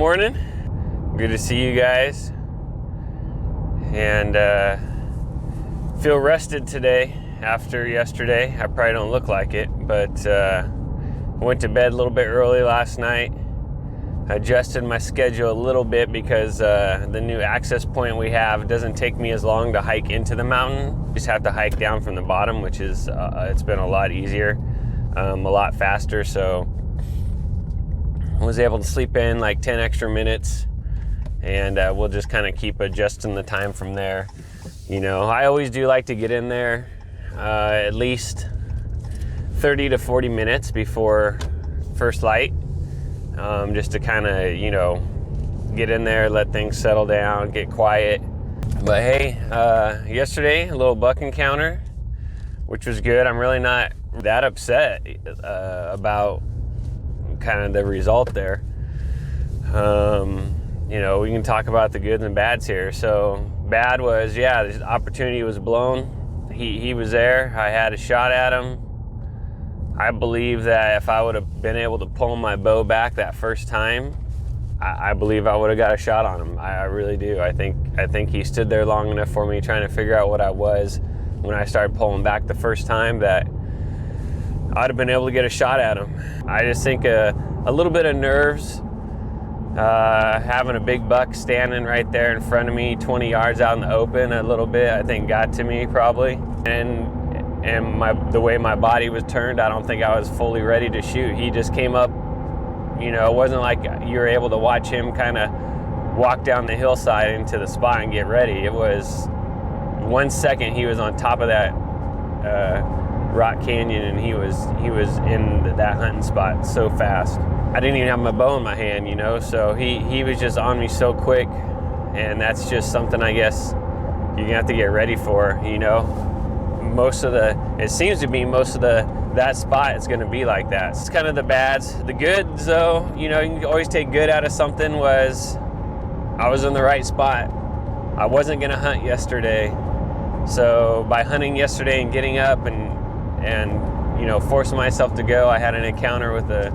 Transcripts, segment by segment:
morning. Good to see you guys. And feel rested today after yesterday. I probably don't look like it, but I went to bed a little bit early last night. Adjusted my schedule a little bit because the new access point we have doesn't take me as long to hike into the mountain. Just have to hike down from the bottom, which is it's been a lot easier, a lot faster. So I was able to sleep in like 10 extra minutes, and we'll just kind of keep adjusting the time from there. You know, I always do like to get in there at least 30 to 40 minutes before first light. Just to kind of, you know, get in there, let things settle down, get quiet. But hey, yesterday, a little buck encounter, which was good. I'm really not that upset about kind of the result there. You know, we can talk about the goods and bads here. So bad was, yeah, the opportunity was blown. He was there. I had a shot at him. I believe that if I would have been able to pull my bow back that first time, I believe I would have got a shot on him. I really do. I think he stood there long enough for me trying to figure out what I was when I started pulling back the first time that I'd have been able to get a shot at him. I just think a little bit of nerves, having a big buck standing right there in front of me 20 yards out in the open a little bit, I think got to me probably. And the way my body was turned, I don't think I was fully ready to shoot. He just came up, you know, it wasn't like you were able to watch him kind of walk down the hillside into the spot and get ready. It was 1 second he was on top of that rock canyon, and he was in that hunting spot so fast. I didn't even have my bow in my hand, you know, so he was just on me so quick, and that's just something I guess you're gonna have to get ready for, you know. It seems to be most of that spot is going to be like that. It's kind of the bads. The goods, though, you know, you can always take good out of something, was I was in the right spot. I wasn't going to hunt yesterday. So by hunting yesterday and getting up and you know, forcing myself to go, I had an encounter with a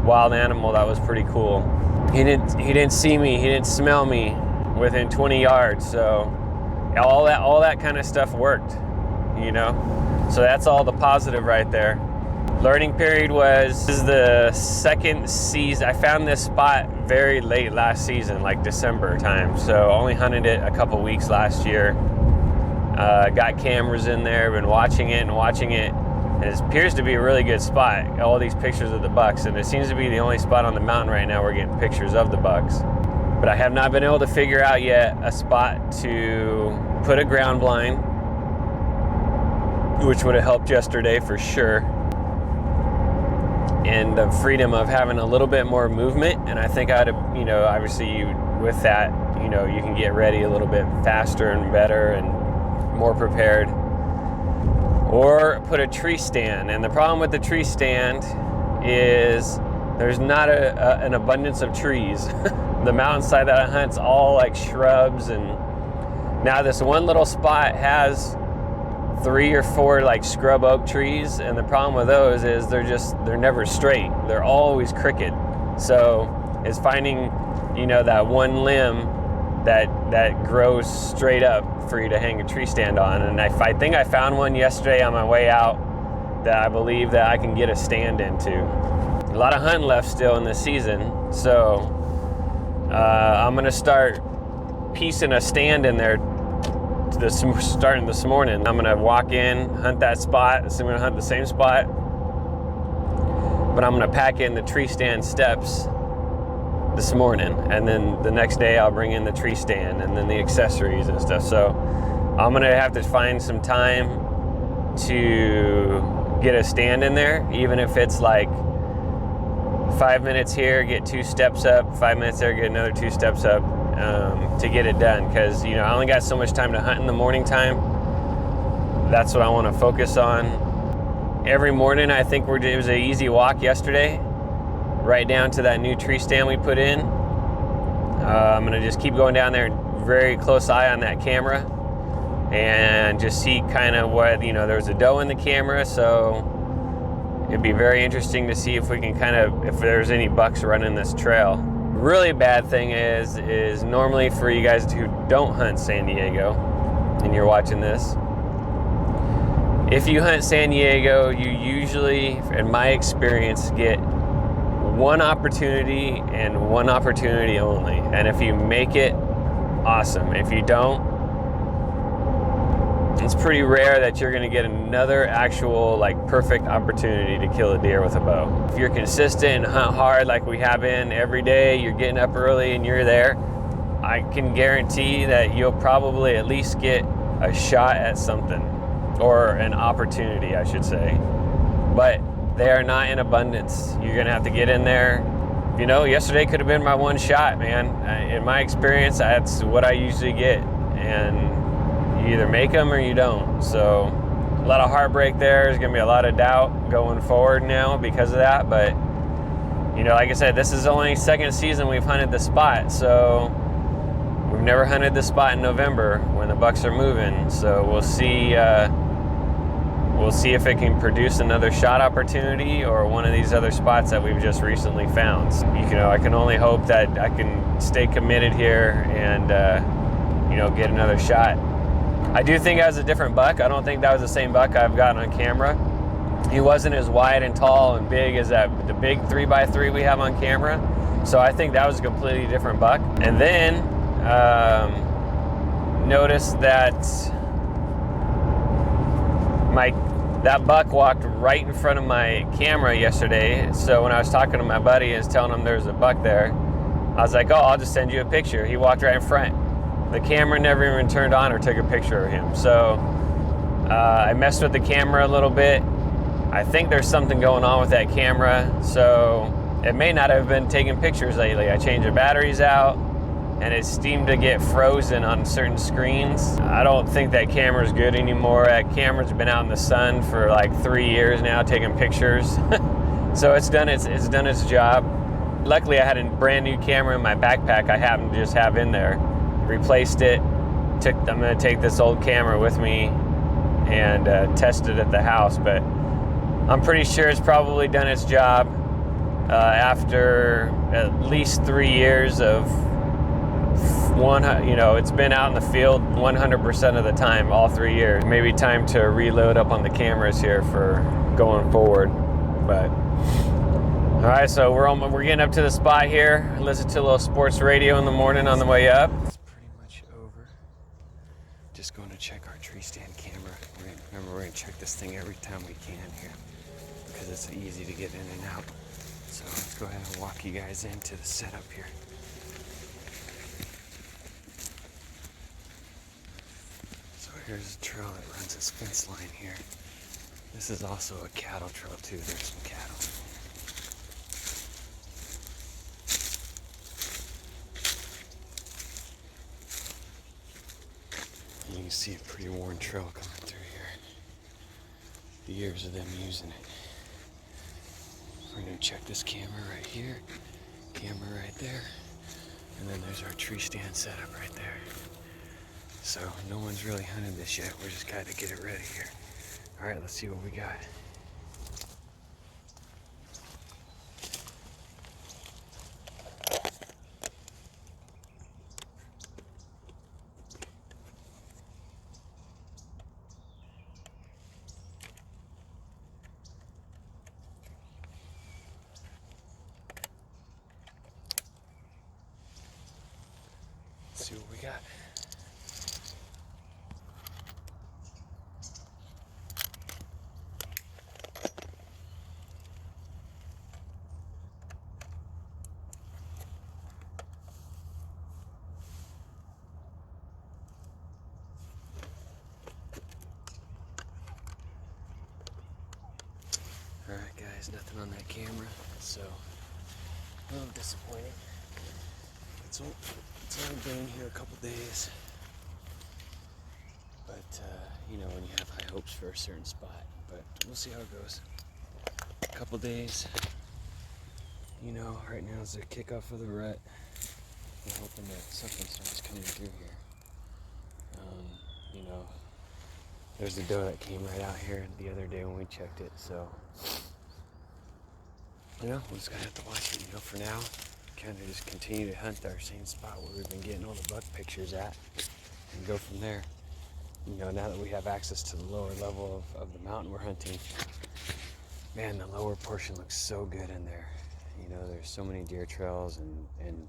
wild animal that was pretty cool. He didn't see me, he didn't smell me within 20 yards. So all that kind of stuff worked. You know, so that's all the positive right there. Learning period this is the second season. I found this spot very late last season, like December time. So only hunted it a couple weeks last year. Got cameras in there, been watching it. And it appears to be a really good spot. All these pictures of the bucks, and it seems to be the only spot on the mountain right now we're getting pictures of the bucks. But I have not been able to figure out yet a spot to put a ground blind, which would have helped yesterday for sure. And the freedom of having a little bit more movement. And I think I'd have, you know, obviously with that, you know, you can get ready a little bit faster and better and more prepared. Or put a tree stand. And the problem with the tree stand is there's not an abundance of trees. The mountainside that I hunt's all like shrubs. And now this one little spot has 3 or 4 like scrub oak trees, and the problem with those is they're never straight. They're always crooked. So it's finding, you know, that one limb that grows straight up for you to hang a tree stand on. And I think I found one yesterday on my way out that I believe that I can get a stand into. A lot of hunting left still in this season, so I'm gonna start piecing a stand in there starting this morning. I'm gonna walk in, hunt that spot. So I'm gonna hunt the same spot, but I'm gonna pack in the tree stand steps this morning, and then the next day I'll bring in the tree stand and then the accessories and stuff. So I'm gonna have to find some time to get a stand in there, even if it's like 5 minutes here, get 2 steps up, 5 minutes there, get another 2 steps up. To get it done, because you know I only got so much time to hunt in the morning time. That's what I want to focus on. Every morning I think it was an easy walk yesterday, right down to that new tree stand we put in. I'm gonna just keep going down there, very close eye on that camera, and just see kind of what, you know, there was a doe in the camera, so it'd be very interesting to see if we can kind of, if there's any bucks running this trail. Really bad thing is normally for you guys who don't hunt San Diego and you're watching this, if you hunt San Diego, you usually, in my experience, get one opportunity and one opportunity only. And if you make it, awesome. If you don't, it's pretty rare that you're gonna get another actual like perfect opportunity to kill a deer with a bow. If you're consistent and hunt hard like we have been every day, you're getting up early and you're there, I can guarantee that you'll probably at least get a shot at something, or an opportunity, I should say. But they are not in abundance. You're gonna have to get in there. You know, yesterday could have been my one shot, man. In my experience, that's what I usually get. And you either make them or you don't. So a lot of heartbreak there. There's gonna be a lot of doubt going forward now because of that. But you know, like I said, this is only second season we've hunted the spot. So we've never hunted the spot in November when the bucks are moving. So we'll see. We'll see if it can produce another shot opportunity or one of these other spots that we've just recently found. So, you know, I can only hope that I can stay committed here and you know, get another shot. I do think that was a different buck. I don't think that was the same buck I've gotten on camera. He wasn't as wide and tall and big as the big 3x3 we have on camera. So I think that was a completely different buck. And then notice that that buck walked right in front of my camera yesterday. So when I was talking to my buddy and was telling him there was a buck there, I was like, oh, I'll just send you a picture. He walked right in front. The camera never even turned on or took a picture of him. So I messed with the camera a little bit. I think there's something going on with that camera. So it may not have been taking pictures lately. I changed the batteries out and it seemed to get frozen on certain screens. I don't think that camera's good anymore. That camera's been out in the sun for like 3 years now taking pictures. So it's done its job. Luckily I had a brand new camera in my backpack I happened to just have in there. Replaced it. I'm gonna take this old camera with me and test it at the house, but I'm pretty sure it's probably done its job after at least 3 years of you know, it's been out in the field 100% of the time, all 3 years. Maybe time to reload up on the cameras here for going forward. But all right, so we're getting up to the spot here. Listen to a little sports radio in the morning on the way up. It's pretty much over. Just going to check our tree stand camera. Remember, we're gonna check this thing every time we can here because it's easy to get in and out. So let's go ahead and walk you guys into the setup here. Here's a trail that runs this fence line here. This is also a cattle trail too. There's some cattle. And you can see a pretty worn trail coming through here. The years of them using it. We're gonna check this camera right here, camera right there, and then there's our tree stand setup right there. So no one's really hunted this yet. We're just got to get it ready here. All right, let's see what we got. Let's see what we got. Alright guys, nothing on that camera, so a little disappointing. It's only been here a couple days, but you know, when you have high hopes for a certain spot, but we'll see how it goes. A couple days, you know, right now is the kickoff of the rut. We're hoping that something starts coming through here. You know, there's a doe that came right out here the other day when we checked it, so you know, we're just gonna have to watch it. You know, for now, kind of just continue to hunt our same spot where we've been getting all the buck pictures at and go from there. You know, now that we have access to the lower level of the mountain we're hunting, man, the lower portion looks so good in there. You know, there's so many deer trails and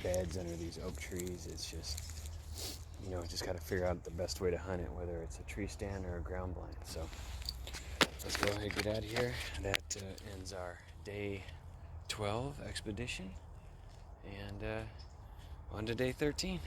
beds under these oak trees. It's just, you know, just got to figure out the best way to hunt it, whether it's a tree stand or a ground blind. So let's go ahead and get out of here. That ends our day 12 expedition, and on to day 13.